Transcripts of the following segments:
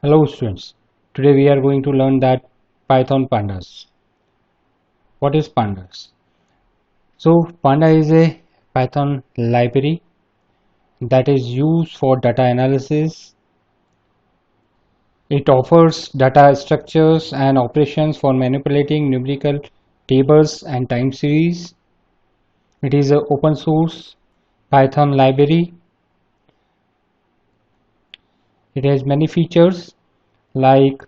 Hello students, today we are going to learn that Python pandas. What is pandas? So panda is a Python library that is used for data analysis. It offers data structures and operations for manipulating numerical tables and time series. It is an open source Python library. It has many features like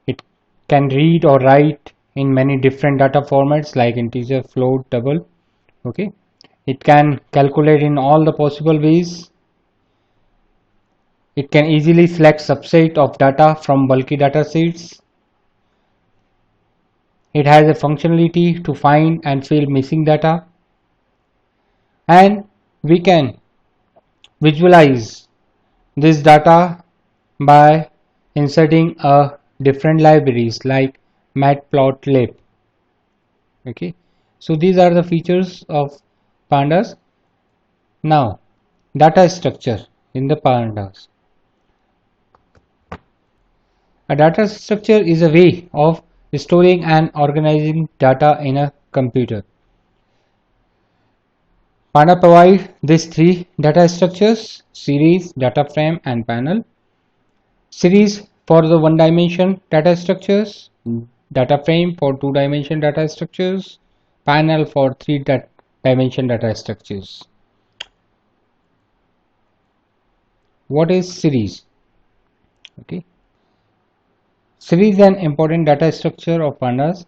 it can read or write in many different data formats like integer, float, double. Okay, it can calculate in all the possible ways. It can easily select subset of data from bulky data sets. It has a functionality to find and fill missing data, and we can visualize this data by inserting a different libraries like matplotlib. Okay, so these are the features of pandas. Now data structure in the pandas. A data structure is a way of storing and organizing data in a computer. Panda provides these three data structures: series, data frame, and panel. Series for the one dimension data structures, data frame for two dimension data structures, panel for three dimension data structures. What is series? Okay. Series is an important data structure of pandas.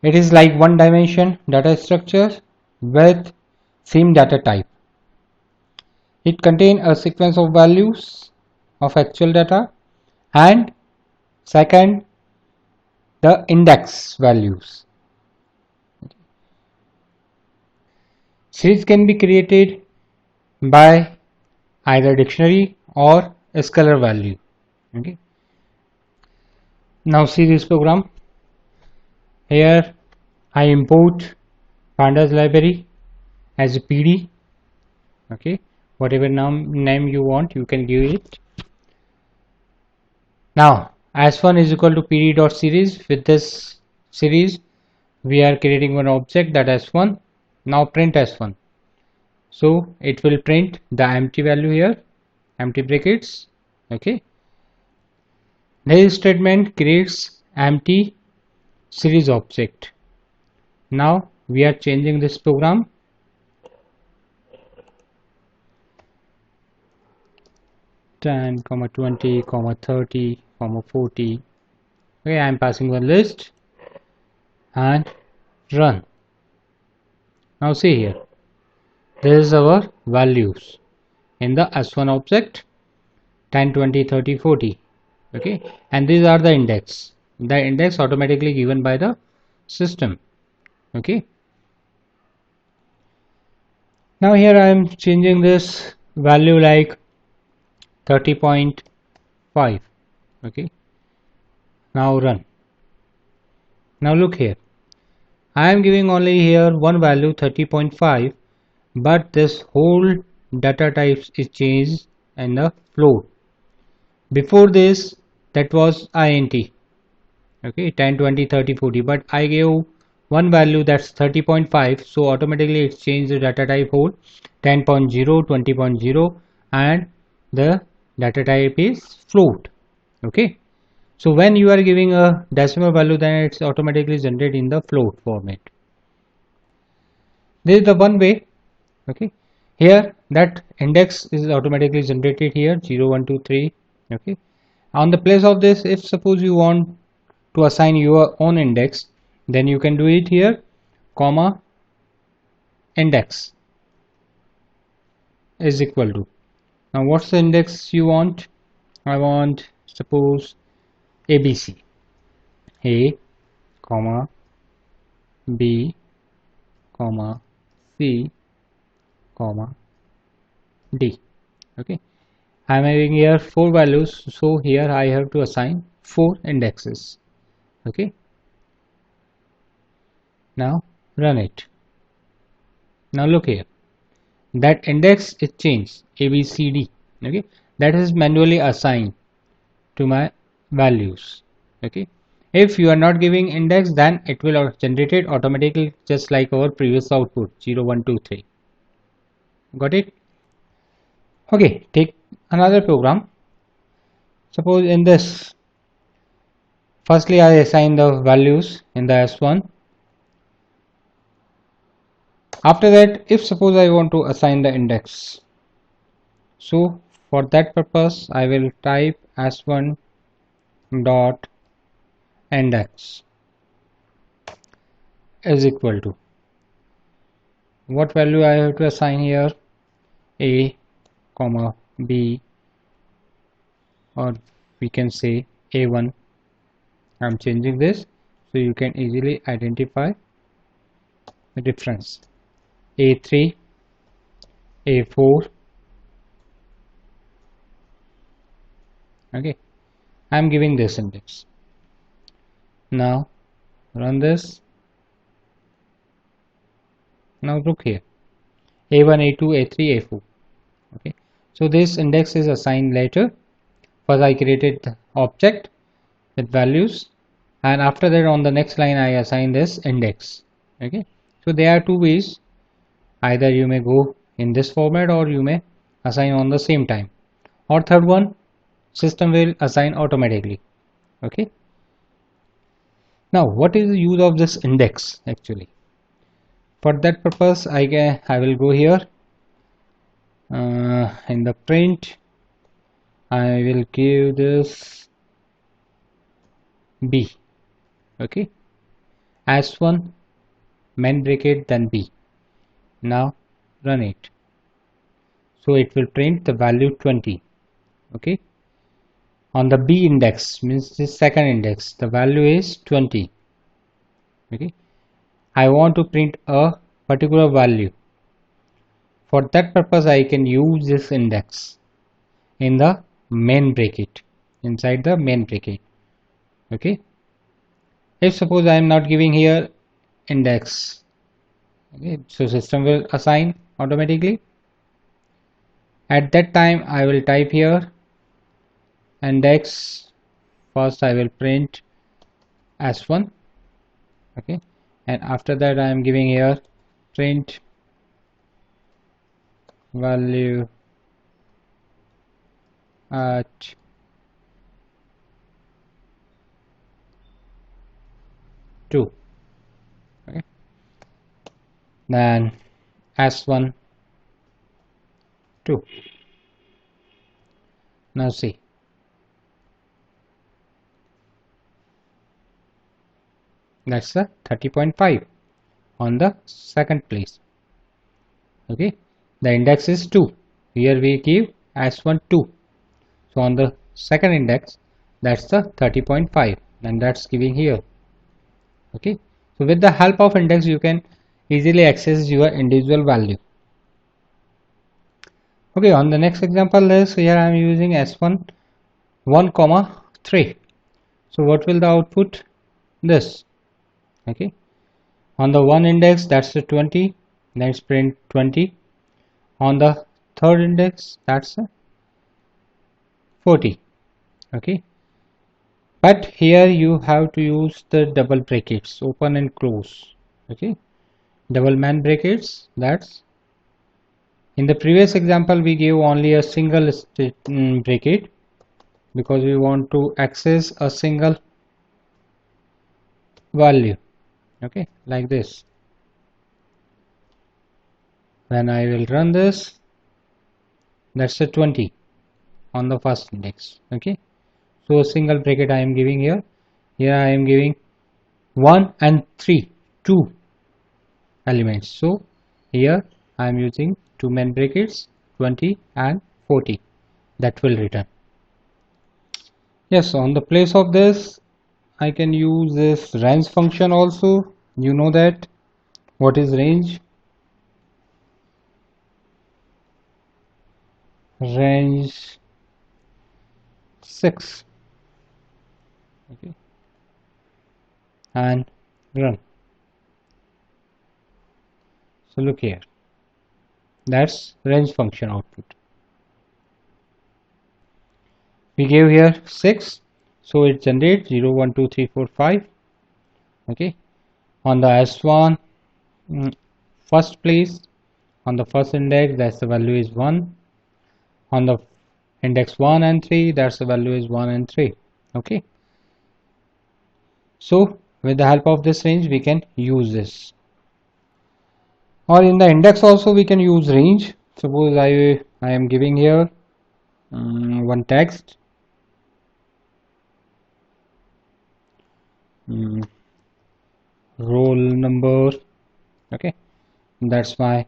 It is like one dimension data structure with same data type. It contains a sequence of values of actual data and second the index values. Series can be created by either dictionary or a scalar value. Okay. Now see this program. Here I import pandas library as a PD. Okay, whatever name you want you can give it. Now s1 is equal to pd.series. With this series we are creating one object, that s1. Now print s1, so it will print the empty value here, empty brackets. Okay, this statement creates empty series object. Now we are changing this program. 10, 20, 30, 40. Okay, I am passing one list and run. Now see here, this is our values in the s1 object: 10, 20, 30, 40. Okay, and these are the index automatically given by the system. Okay, now here I am changing this value like 30.5. okay, now run. Now look here, I am giving only here one value 30.5, but this whole data types is changed in the float. Before this that was int. Okay, 10, 20, 30, 40, but I gave one value that's 30.5, so automatically it changed the data type whole 10.0, 20.0, and the data type is float. Okay, so when you are giving a decimal value, then it's automatically generated in the float format. This is the one way. Okay, here that index is automatically generated here 0, 1, 2, 3. Okay, on the place of this, if suppose you want to assign your own index, then you can do it here, comma index is equal to. Now what's the index you want? I want suppose ABC, A, comma B, comma C, comma D. Okay, I am having here 4 values, so here I have to assign 4 indexes. Okay, now run it. Now look here, that index is changed ABCD. Okay, that is manually assigned. to my values. Okay, if you are not giving index, then it will generate it automatically, just like our previous output 0 1 2 3. Got it? Okay, take another program. Suppose in this, firstly I assign the values in the S1. After that, if suppose I want to assign the index, so for that purpose I will type S1 dot index is equal to what value I have to assign here, a comma b, or we can say a1. I'm changing this so you can easily identify the difference. A3, a4. Okay, I'm giving this index. Now run this. Now look here, a1, a2, a3, a4. Okay, so this index is assigned later. First I created the object with values, and after that on the next line I assign this index. Okay, so there are two ways. Either you may go in this format or you may assign on the same time, or third one, system will assign automatically. Okay, now what is the use of this index actually? For that purpose I will go here, in the print I will give this b. Okay, as one main bracket then b. Now run it, so it will print the value 20. Okay, on the b index, means the second index, the value is 20. Okay, I want to print a particular value. For that purpose I can use this index in the main bracket, inside the main bracket. Okay, if suppose I am not giving here index, okay, so system will assign automatically. At that time I will type here index. First I will print s1. Okay, and after that I am giving here print value at 2. Okay, then s1 2. Now see, that's the 30.5 on the second place. Okay, the index is 2. Here we give s1 2. So on the second index, that's the 30.5, and that's giving here. Okay, so with the help of index you can easily access your individual value. Okay, on the next example list, here I am using s1 1 comma 3. So what will the output? This. Okay, on the one index, that's the 20. Let's print 20. On the third index, that's 40. Okay, but here you have to use the double brackets, open and close. Okay, double man brackets. That's in the previous example we gave only a single bracket because we want to access a single value. Okay, like this. When I will run this, that's a 20 on the first index. Okay, so a single bracket I am giving here. Here I am giving 1 and 3, 2 elements. So here I am using two main brackets, 20 and 40. That will return. Yes, on the place of this I can use this range function also. You know that. What is range? Range 6. Okay, and run. So look here, that's range function output. we gave here 6, so it generates 0 1 2 3 4 5. Okay, on the S1 first place, on the first index, that's the value is 1. On the index 1 and 3, that's the value is 1 and 3. Okay, so with the help of this range we can use this, or in the index also we can use range. Suppose I am giving here one text, roll number. Okay, that's my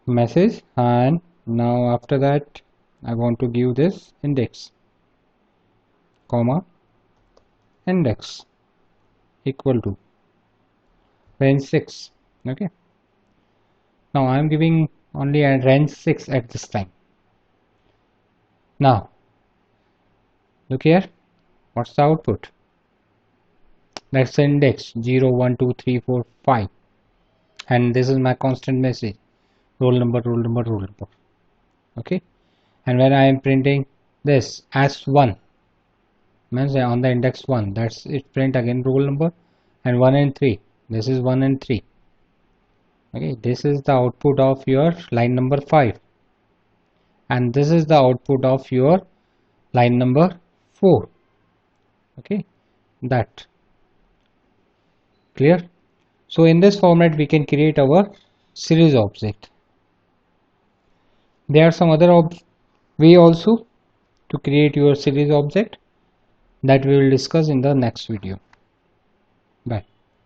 message, and now after that I want to give this index, comma, index equal to range 6. Okay, now I am giving only a range 6 at this time. Now look here, what's the output? That's the index 0 1 2 3 4 5, and this is my constant message, roll number, roll number, roll number. Okay, and when I am printing this as 1, means on the index 1, that's it, print again roll number, and 1 and 3, this is 1 and 3. Okay, this is the output of your line number 5, and this is the output of your line number 4. Okay, that clear? So in this format we can create our series object. There are some other way also to create your series object that we will discuss in the next video.